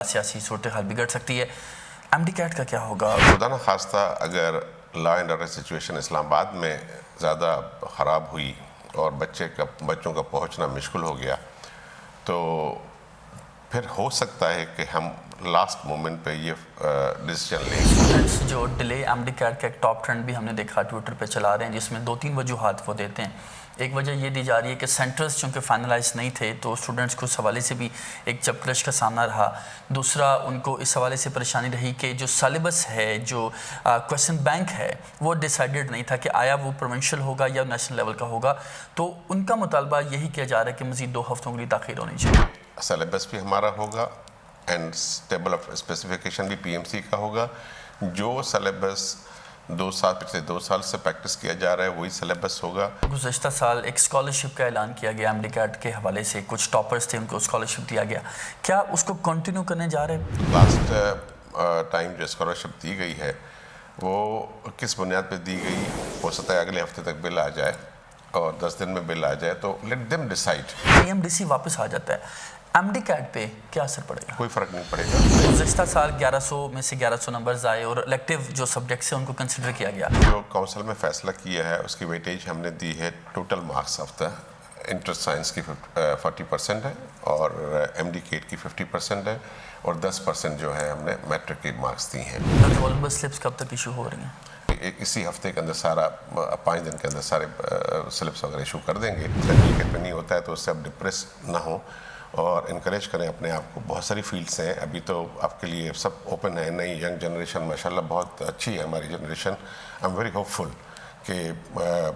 سیاسی صورتحال بگڑ سکتی ہے۔ ایم ڈی کیٹ کا کیا ہوگا؟ خدا نہ خواستہ اگر لا اینڈ آرڈر سچویشن اسلام آباد میں زیادہ خراب ہوئی اور بچوں کا پہنچنا مشکل ہو گیا تو پھر ہو سکتا ہے کہ ہم لاسٹ مومنٹ پہ یہ ڈیسیجن لیں۔ اسٹوڈنٹس جو ڈیلے ایم ڈی کیٹ کا ایک ٹاپ ٹرینڈ بھی ہم نے دیکھا ٹویٹر پہ چلا رہے ہیں، جس میں 2-3 وجوہات وہ دیتے ہیں۔ ایک وجہ یہ دی جا رہی ہے کہ سینٹرز چونکہ فائنلائز نہیں تھے تو اسٹوڈنٹس کو اس حوالے سے بھی ایک چپکلش کا سامنا رہا۔ دوسرا، ان کو اس حوالے سے پریشانی رہی کہ جو سیلیبس ہے، جو کویسچن بینک ہے، وہ ڈیسائیڈڈ نہیں تھا کہ آیا وہ پروونشل ہوگا یا نیشنل لیول کا ہوگا۔ تو ان کا مطالبہ یہی کیا جا رہا ہے کہ مزید 2 ہفتوں کے لیے تاخیر ہونی چاہیے۔ سیلیبس بھی ہمارا ہوگا اینڈ ٹیبل آف اسپیسیفیکیشن بھی پی ایم سی کا ہوگا۔ جو سیلیبس پچھلے 2 سال سے پریکٹس کیا جا رہا ہے وہی سیلیبس ہوگا۔ گزشتہ سال ایک اسکالرشپ کا اعلان کیا گیا ایم ڈی کیٹ کے حوالے سے، کچھ ٹاپرز تھے ان کو اسکالرشپ دیا گیا، کیا اس کو کنٹینیو کرنے جا رہے ہیں؟ لاسٹ ٹائم جو اسکالرشپ دی گئی ہے وہ کس بنیاد پہ دی گئی؟ ہو سکتا ہے اگلے ہفتے تک بل آ جائے اور 10 دن میں بل آ جائے تو let them decide. P M D C واپس آ جاتا ہے، ایم ڈی کیٹ پہ کیا اثر پڑے گا؟ کوئی فرق نہیں پڑے گا۔ گزشتہ سال 1100 میں سے 1100 نمبرز آئے اور الیکٹیو جو سبجیکٹس ہیں ان کو کنسیڈر کیا گیا۔ جو کونسل میں فیصلہ کیا ہے اس کی ویٹیج ہم نے دی ہے total marks of the inter science کی 40% ہے اور ایم ڈی کیٹ کی 50% ہے اور 10% جو ہے ہم نے میٹرک کی مارکس دی ہیں۔ رول نمبر سلپس کب تک ایشو ہو رہی ہیں؟ اسی ہفتے کے اندر 5 دن کے اندر سارے سلپس وغیرہ ایشو کر دیں گے۔ سرٹیفکیٹ میں نہیں ہوتا ہے تو اس سے آپ ڈپریس نہ ہوں اور انکریج کریں اپنے آپ کو۔ بہت ساری فیلڈس ہیں، ابھی تو آپ کے لیے سب اوپن ہے۔ نئی ینگ جنریشن ماشاءاللہ بہت اچھی ہے ہماری generation. I am very hopeful کہ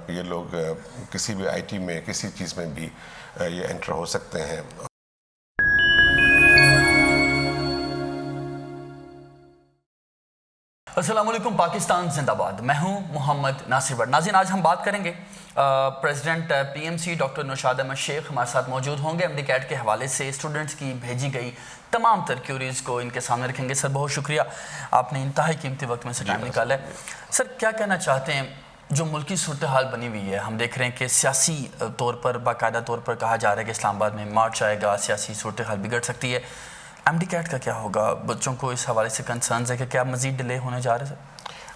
یہ لوگ کسی بھی آئی ٹی میں کسی چیز میں بھی یہ انٹر ہو سکتے ہیں۔ السلام علیکم، پاکستان زندہ باد۔ میں ہوں محمد ناصر بٹ۔ ناظرین، آج ہم بات کریں گے president P M C doctor Naushad Ahmed Shaikh ہمارے ساتھ موجود ہوں گے۔ ایم ڈی کیٹ کے حوالے سے اسٹوڈنٹس کی بھیجی گئی تمام تر کیوریز کو ان کے سامنے رکھیں گے۔ سر بہت شکریہ، آپ نے انتہائی قیمتی وقت میں سے ٹائم نکالا ہے۔ سر کیا کہنا چاہتے ہیں، جو ملکی صورتحال بنی ہوئی ہے، ہم دیکھ رہے ہیں کہ سیاسی طور پر باقاعدہ طور پر کہا جا رہا ہے کہ اسلام آباد میں مارچ آئے گا، سیاسی صورتحال بگڑ سکتی ہے۔ ایم ڈی کیٹ کا کیا ہوگا؟ بچوں کو اس حوالے سے کنسرنز ہے کہ کیا مزید ڈیلے ہونے جا رہے ہیں؟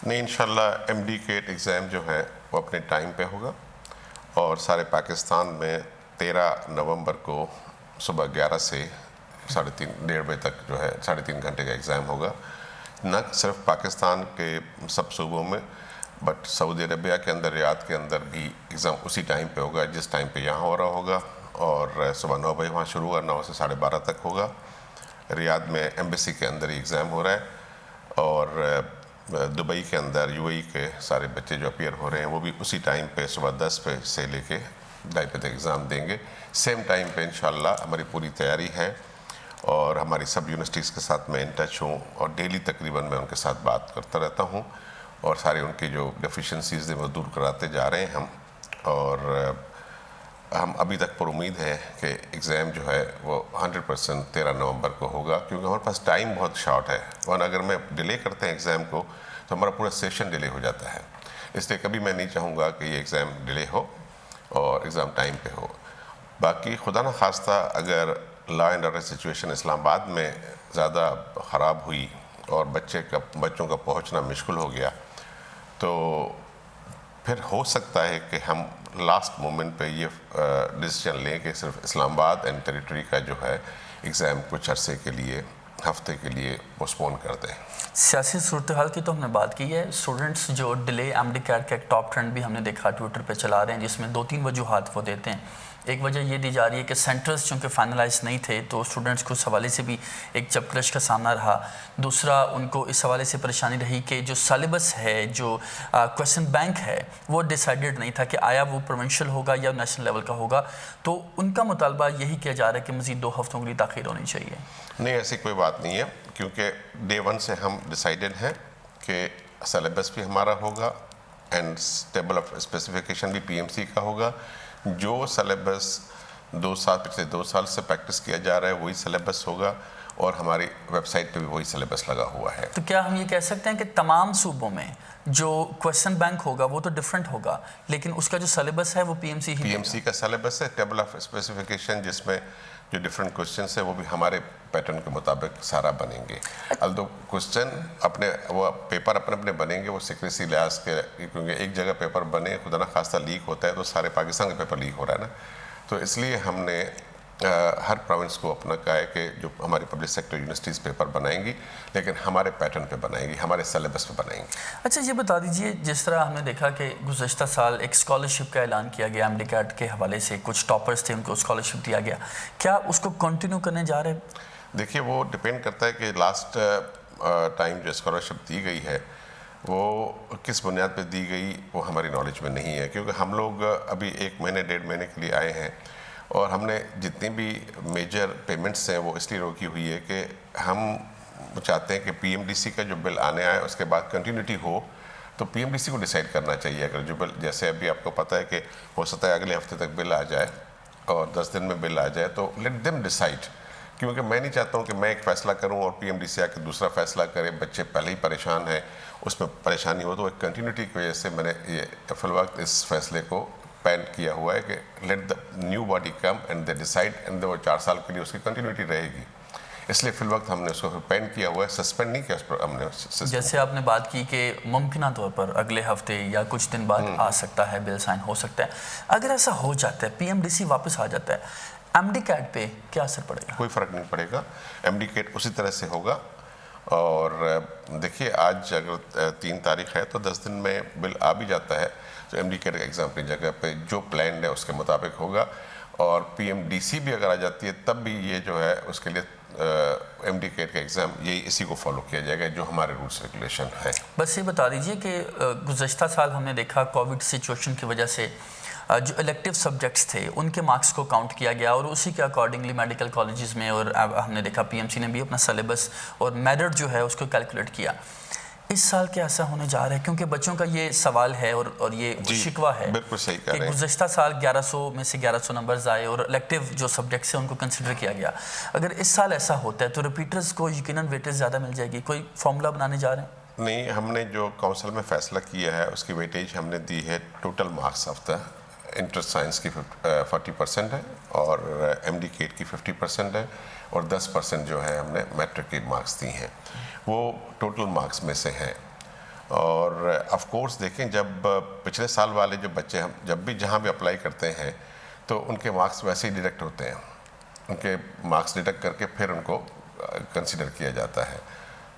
نہیں، انشاءاللہ ایم ڈی کیٹ ایگزام جو ہے وہ اپنے ٹائم پہ ہوگا اور سارے پاکستان میں 13 نومبر کو صبح 11 سے 3:30 بجے تک جو ہے 3.5 گھنٹے کا ایگزام ہوگا۔ نہ صرف پاکستان کے سب صوبوں میں بٹ سعودی عربیہ کے اندر، ریاض کے اندر بھی ایگزام اسی ٹائم پہ ہوگا جس ٹائم پہ یہاں ہو رہا ہوگا اور صبح 9 بجے وہاں شروع ہوگا، 9 سے 12:30 تک ہوگا۔ ریاض میں ایمبیسی کے اندر ہی ایگزام ہو رہا ہے اور دبئی کے اندر یو اے ای کے سارے بچے جو اپیئر ہو رہے ہیں وہ بھی اسی ٹائم پہ صبح 10 بجے سے لے کے 2:30 بجے تک ایگزام دیں گے۔ سیم ٹائم پہ انشاءاللہ ہماری پوری تیاری ہے اور ہماری سب یونیورسٹیز کے ساتھ میں ان ٹچ ہوں اور ڈیلی تقریباً میں ان کے ساتھ بات کرتا رہتا ہوں اور سارے ان کی جو ڈیفیشنسیز ہیں وہ دور کراتے جا رہے ہیں ہم۔ اور ہم ابھی تک پر امید ہے کہ ایگزام جو ہے وہ 100% 13 نومبر کو ہوگا، کیونکہ ہمارے پاس ٹائم بہت شارٹ ہے ورنہ اگر میں ڈیلے کرتے ہیں ایگزام کو تو ہمارا پورا سیشن ڈیلے ہو جاتا ہے۔ اس لیے کبھی میں نہیں چاہوں گا کہ یہ ایگزام ڈیلے ہو اور ایگزام ٹائم پہ ہو۔ باقی خدا نہ خواستہ اگر لا اینڈ آرڈر سچویشن اسلام آباد میں زیادہ خراب ہوئی اور بچوں کا پہنچنا مشکل ہو گیا تو پھر ہو سکتا ہے کہ ہم لاسٹ مومنٹ پہ یہ ڈیسیجن لیں کہ صرف اسلام آباد اینڈ ٹیریٹری کا جو ہے ایگزام کچھ عرصے کے لیے، ہفتے کے لیے پوسٹپون کر دیں۔ سیاسی صورتحال کی تو ہم نے بات کی ہے۔ اسٹوڈنٹس جو ڈیلے ایم ڈی کیٹ کا ایک ٹاپ ٹرینڈ بھی ہم نے دیکھا ٹویٹر پہ چلا رہے ہیں، جس میں 2-3 وجوہات وہ دیتے ہیں۔ ایک وجہ یہ دی جا رہی ہے کہ سینٹرز چونکہ فائنلائز نہیں تھے تو اسٹوڈنٹس کو اس حوالے سے بھی ایک چپکلش کا سامنا رہا۔ دوسرا، ان کو اس حوالے سے پریشانی رہی کہ جو سیلیبس ہے، جو کویسچن بینک ہے، وہ ڈیسائیڈڈ نہیں تھا کہ آیا وہ پروونشل ہوگا یا نیشنل لیول کا ہوگا۔ تو ان کا مطالبہ یہی کیا جا رہا ہے کہ مزید 2 ہفتوں کے لیے تاخیر ہونی چاہیے۔ نہیں، ایسی کوئی بات نہیں ہے، کیونکہ ڈے 1 سے ہم ڈیسائیڈڈ ہیں کہ سیلیبس بھی ہمارا ہوگا اینڈ ٹیبل آف اسپیسیفیکیشن بھی پی ایم سی کا ہوگا۔ جو سیلیبس پچھلے 2 سال سے پریکٹس کیا جا رہا ہے وہی سیلیبس ہوگا اور ہماری ویب سائٹ پہ بھی وہی سلیبس لگا ہوا ہے. تو کیا ہم یہ کہہ سکتے ہیں کہ تمام صوبوں میں جو کویسچن بینک ہوگا وہ تو ڈفرینٹ ہوگا لیکن اس کا جو سلیبس ہے وہ پی ایم سی کا سلیبس ہے, ٹیبل آف اسپیسیفکیشن, جس میں جو ڈفرینٹ کوسچنس ہیں وہ بھی ہمارے پیٹرن کے مطابق سارا بنیں گے. الدو کوسچن اپنے وہ پیپر اپنے بنیں گے, وہ سیکریسی لحاظ کے, کیونکہ ایک جگہ پیپر بنے خدا نخواستہ لیک ہوتا ہے تو سارے پاکستان کا پیپر لیک ہو رہا ہے نا, تو اس لیے ہم نے ہر پروونس کو اپنا کہا ہے کہ جو ہماری پبلک سیکٹر یونیورسٹیز پیپر بنائیں گی لیکن ہمارے پیٹرن پہ بنائیں گی, ہمارے سلیبس پہ بنائیں گی. اچھا یہ بتا دیجئے, جس طرح ہم نے دیکھا کہ گزشتہ سال ایک اسکالرشپ کا اعلان کیا گیا ایم ڈی کیٹ کے حوالے سے, کچھ ٹاپرز تھے ان کو اسکالرشپ دیا گیا, کیا اس کو کنٹینیو کرنے جا رہے ہیں؟ دیکھیے وہ ڈپینڈ کرتا ہے کہ لاسٹ ٹائم جو اسکالرشپ دی گئی ہے وہ کس بنیاد پہ دی گئی وہ ہماری نالج میں نہیں ہے, کیونکہ ہم لوگ ابھی 1 مہینے 1.5 مہینے کے لیے آئے ہیں اور ہم نے جتنی بھی میجر پیمنٹس ہیں وہ اس لیے روکی ہوئی ہے کہ ہم چاہتے ہیں کہ پی ایم ڈی سی کا جو بل آنے آئے اس کے بعد کنٹینیوٹی ہو, تو پی ایم ڈی سی کو ڈیسائیڈ کرنا چاہیے. اگر جو بل جیسے ابھی آپ کو پتہ ہے کہ ہو سکتا ہے اگلے ہفتے تک بل آ جائے اور 10 دن میں بل آ جائے, تو لیٹ دیم ڈیسائیڈ, کیونکہ میں نہیں چاہتا ہوں کہ میں ایک فیصلہ کروں اور پی ایم ڈی سی آ کے دوسرا فیصلہ کرے, بچے پہلے ہی پریشان ہیں, اس میں پریشانی ہو. تو ایک کنٹینیوٹی کی وجہ سے میں نے یہ فی الوقت اس فیصلے کو پین کیا ہوا ہے کہ let the new body come and they decide, and وہ 4 سال کے لیے اس کی کنٹینیوٹی رہے گی. اس لیے فی الوقت ہم نے اس کو پین کیا ہوا ہے, سسپینڈ نہیں کیا اس پر ہم نے. جیسے آپ نے بات کی کہ ممکنہ طور پر اگلے ہفتے یا کچھ دن بعد آ سکتا ہے, بل سائن ہو سکتا ہے, اگر ایسا ہو جاتا ہے, پی ایم ڈی سی واپس آ جاتا ہے, ایم ڈی کیٹ پہ کیا اثر پڑے گا؟ کوئی فرق نہیں پڑے گا, ایم ڈی کیٹ اسی طرح سے ہوگا. اور دیکھیے آج اگر 3 تاریخ ہے تو 10 دن میں بل آ بھی جاتا ہے تو ایم ڈی کیٹ کا ایگزام اپنی جگہ پہ جو پلانڈ ہے اس کے مطابق ہوگا, اور پی ایم ڈی سی بھی اگر آ جاتی ہے تب بھی یہ جو ہے اس کے لیے ایم ڈی کیٹ کا ایگزام یہی اسی کو فالو کیا جائے گا جو ہمارے رولس ریگولیشن ہے. بس یہ بتا دیجئے کہ گزشتہ سال ہم نے دیکھا کووڈ سچویشن کی وجہ سے جو الیکٹیو سبجیکٹس تھے ان کے مارکس کو کاؤنٹ کیا گیا اور اسی کے اکارڈنگلی میڈیکل کالجز میں, اور ہم نے دیکھا پی ایم سی نے بھی اپنا سلیبس اور میرٹ جو ہے اس کو کیلکولیٹ کیا. اس سال کیا ایسا ہونے جا رہا ہے؟ کیونکہ بچوں کا یہ سوال ہے اور یہ شکوہ ہے کہ گزشتہ سال 1100 میں سے 1100 نمبرز آئے اور الیکٹیو جو سبجیکٹس ہیں ان کو کنسیڈر کیا گیا. اگر اس سال ایسا ہوتا ہے تو ریپیٹرز کو یقیناً ویٹیج زیادہ مل جائے گی. کوئی فارمولا بنانے جا رہے ہیں؟ نہیں, ہم نے جو کونسل میں فیصلہ کیا ہے اس کی ویٹیج ہم نے دی ہے total marks of the inter science کی 40% ہے اور ایم ڈی کیٹ کی 50% ہے, اور 10% جو ہے ہم نے میٹرک کی مارکس دی ہیں, وہ ٹوٹل مارکس میں سے ہیں. اور آف کورس دیکھیں جب پچھلے سال والے جو بچے ہم جب بھی جہاں بھی اپلائی کرتے ہیں تو ان کے مارکس ویسے ہی ڈیڈکٹ ہوتے ہیں, ان کے مارکس ڈیڈکٹ کر کے پھر ان کو کنسیڈر کیا جاتا ہے.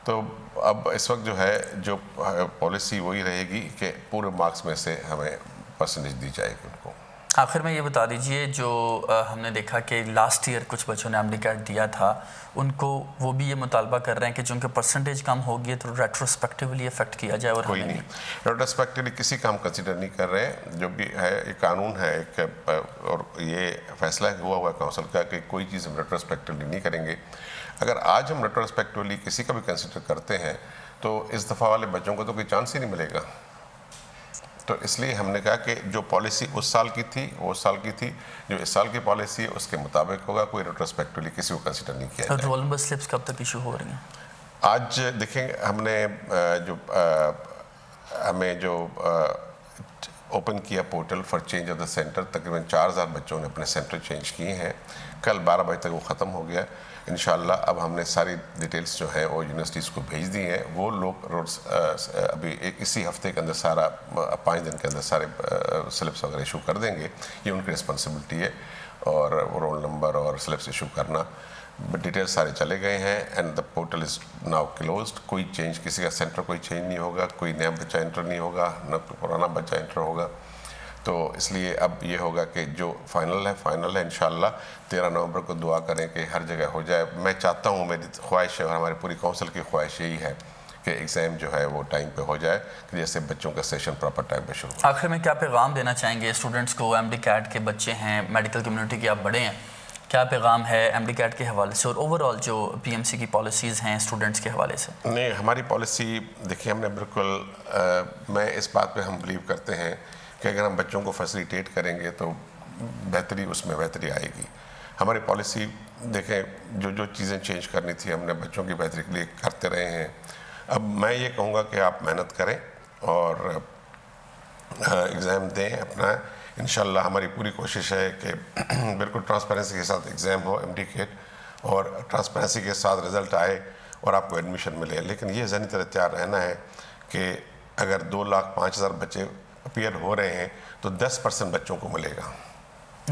تو اب اس وقت جو ہے جو پالیسی وہی رہے گی کہ پورے مارکس میں سے ہمیں پرسنٹیج دی جائے گی ان کو. آخر میں یہ بتا دیجئے جو ہم نے دیکھا کہ لاسٹ ایئر کچھ بچوں نے ایم ڈی کیٹ دیا تھا, ان کو وہ بھی یہ مطالبہ کر رہے ہیں کہ چونکہ پرسنٹیج کم ہوگی تو ریٹروسپیکٹیولی افیکٹ کیا جائے. اور کوئی نہیں, ریٹروسپیکٹیولی کسی کا ہم کنسیڈر نہیں کر رہے ہیں. جو بھی ہے ایک قانون ہے ایک, اور یہ فیصلہ ہوا ہوا ہے کونسل کا کہ کوئی چیز ہم ریٹروسپیکٹیولی نہیں کریں گے. اگر آج ہم ریٹروسپیکٹیولی کسی کا بھی کنسیڈر کرتے ہیں تو اس دفعہ والے بچوں کو تو کوئی چانس ہی نہیں ملے گا. تو اس لیے ہم نے کہا کہ جو پالیسی اس سال کی تھی وہ اس سال کی تھی, جو اس سال کی پالیسی ہے اس کے مطابق ہوگا, کوئی ریٹروسپیکٹیولی کسی کو کنسیڈر نہیں کیا جائے. رول نمبر سلپس کب تک ایشو ہو رہی ہیں؟ آج دیکھیں ہم نے ہمیں جو اوپن کیا portal for change of the centre, تقریباً 4000 بچوں نے اپنے سینٹر چینج کیے ہیں. کل 12 بجے تک وہ ختم ہو گیا انشاءاللہ. اب ہم نے ساری ڈیٹیلز جو ہیں وہ یونیورسٹیز کو بھیج دی ہیں. وہ لوگ ابھی اسی ہفتے کے اندر سارا 5 دن کے اندر سارے سلپس وغیرہ ایشو کر دیں گے. یہ ان کی رسپانسبلٹی ہے, اور رول نمبر اور سلپس ایشو کرنا. ڈیٹیل سارے چلے گئے ہیں and the portal is now closed. کوئی چینج, کسی کا سینٹر کوئی چینج نہیں ہوگا, کوئی نیا بچہ انٹر نہیں ہوگا, نہ پرانا بچہ انٹر ہوگا. تو اس لیے اب یہ ہوگا کہ جو فائنل ہے انشاءاللہ 13 نومبر کو دعا کریں کہ ہر جگہ ہو جائے. میں چاہتا ہوں, میری خواہش ہے اور ہماری پوری کونسل کی خواہش یہی ہے کہ ایگزام جو ہے وہ ٹائم پہ ہو جائے, کہ جیسے بچوں کا سیشن پراپر ٹائم پہ شروع ہو. آخر میں کیا پیغام دینا چاہیں گے اسٹوڈنٹس کو؟ ایم ڈی کیٹ کے بچے ہیں, میڈیکل کمیونٹی کے آپ بڑے ہیں, کیا پیغام ہے ایم ڈی کیٹ کے حوالے سے اور اوور آل جو پی ایم سی کی پالیسیز ہیں اسٹوڈنٹس کے حوالے سے؟ نہیں, ہماری پالیسی دیکھیں ہم نے بالکل, میں اس بات پہ ہم بلیو کرتے ہیں کہ اگر ہم بچوں کو فیسیلیٹیٹ کریں گے تو بہتری اس میں بہتری آئے گی. ہماری پالیسی دیکھیں جو چیزیں چینج کرنی تھی ہم نے بچوں کی بہتری کے لیے کرتے رہے ہیں. اب میں یہ کہوں گا کہ آپ محنت کریں اور ایگزام دیں اپنا. انشاءاللہ ہماری پوری کوشش ہے کہ بالکل ٹرانسپیرنسی کے ساتھ ایگزام ہو ایم ڈی کیٹ اور ٹرانسپیرنسی کے ساتھ رزلٹ آئے اور آپ کو ایڈمیشن ملے. لیکن یہ ذہنی طرح تیار رہنا ہے کہ اگر 2,05,000 بچے اپیئر ہو رہے ہیں تو 10% بچوں کو ملے گا.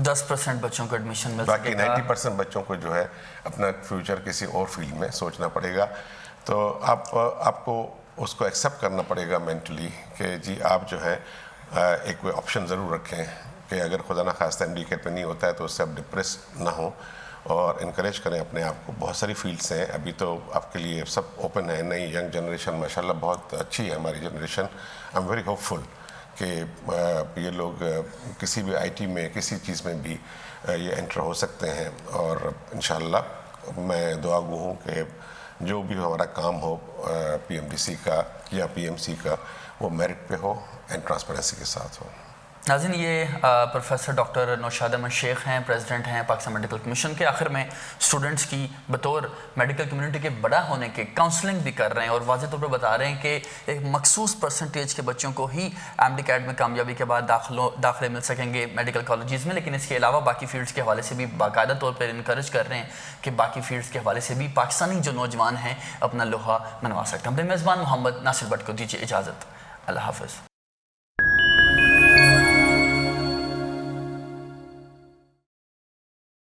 10% بچوں کو ایڈمیشن مل باقی سکے گا. 90% بچوں کو جو ہے اپنا فیوچر کسی اور فیلڈ میں سوچنا پڑے گا. تو آپ کو اس کو ایکسیپٹ کرنا پڑے گا مینٹلی کہ جی آپ جو ہے ایک کوئی آپشن ضرور رکھیں کہ اگر خدا نخواستہ ایم ڈی کیٹ پہ نہیں ہوتا ہے تو اس سے آپ ڈپریس نہ ہوں اور انکریج کریں اپنے آپ کو. بہت ساری فیلڈس ہیں ابھی تو آپ کے لیے سب اوپن ہے. نئی ینگ جنریشن ماشاءاللہ بہت اچھی ہے ہماری generation. I am very hopeful کہ یہ لوگ کسی بھی آئی ٹی میں کسی چیز میں بھی یہ انٹر ہو سکتے ہیں اور انشاءاللہ میں دعا گو ہوں کہ جو بھی ہمارا کام ہو پی ایم ڈی سی کا یا پی ایم سی کا وہ میرٹ پہ ہو اینڈ ٹرانسپیرنسی کے ساتھ ہو. ناظرین یہ پروفیسر ڈاکٹر نوشاد احمد شیخ ہیں، پریزیڈنٹ ہیں پاکستان میڈیکل کمیشن کے. آخر میں اسٹوڈنٹس کی بطور میڈیکل کمیونٹی کے بڑا ہونے کے کاؤنسلنگ بھی کر رہے ہیں اور واضح طور پر بتا رہے ہیں کہ ایک مخصوص پرسنٹیج کے بچوں کو ہی ایم ڈی کیٹ میں کامیابی کے بعد داخلے مل سکیں گے میڈیکل کالجز میں. لیکن اس کے علاوہ باقی فیلڈس کے حوالے سے بھی باقاعدہ طور پر انکریج کر رہے ہیں کہ باقی فیلڈس کے حوالے سے بھی پاکستانی جو نوجوان ہیں اپنا لوہا منوا سکتے ہیں. ہم میزبان محمد ناصر بٹ کو دیجیے اجازت. اللہ حافظ.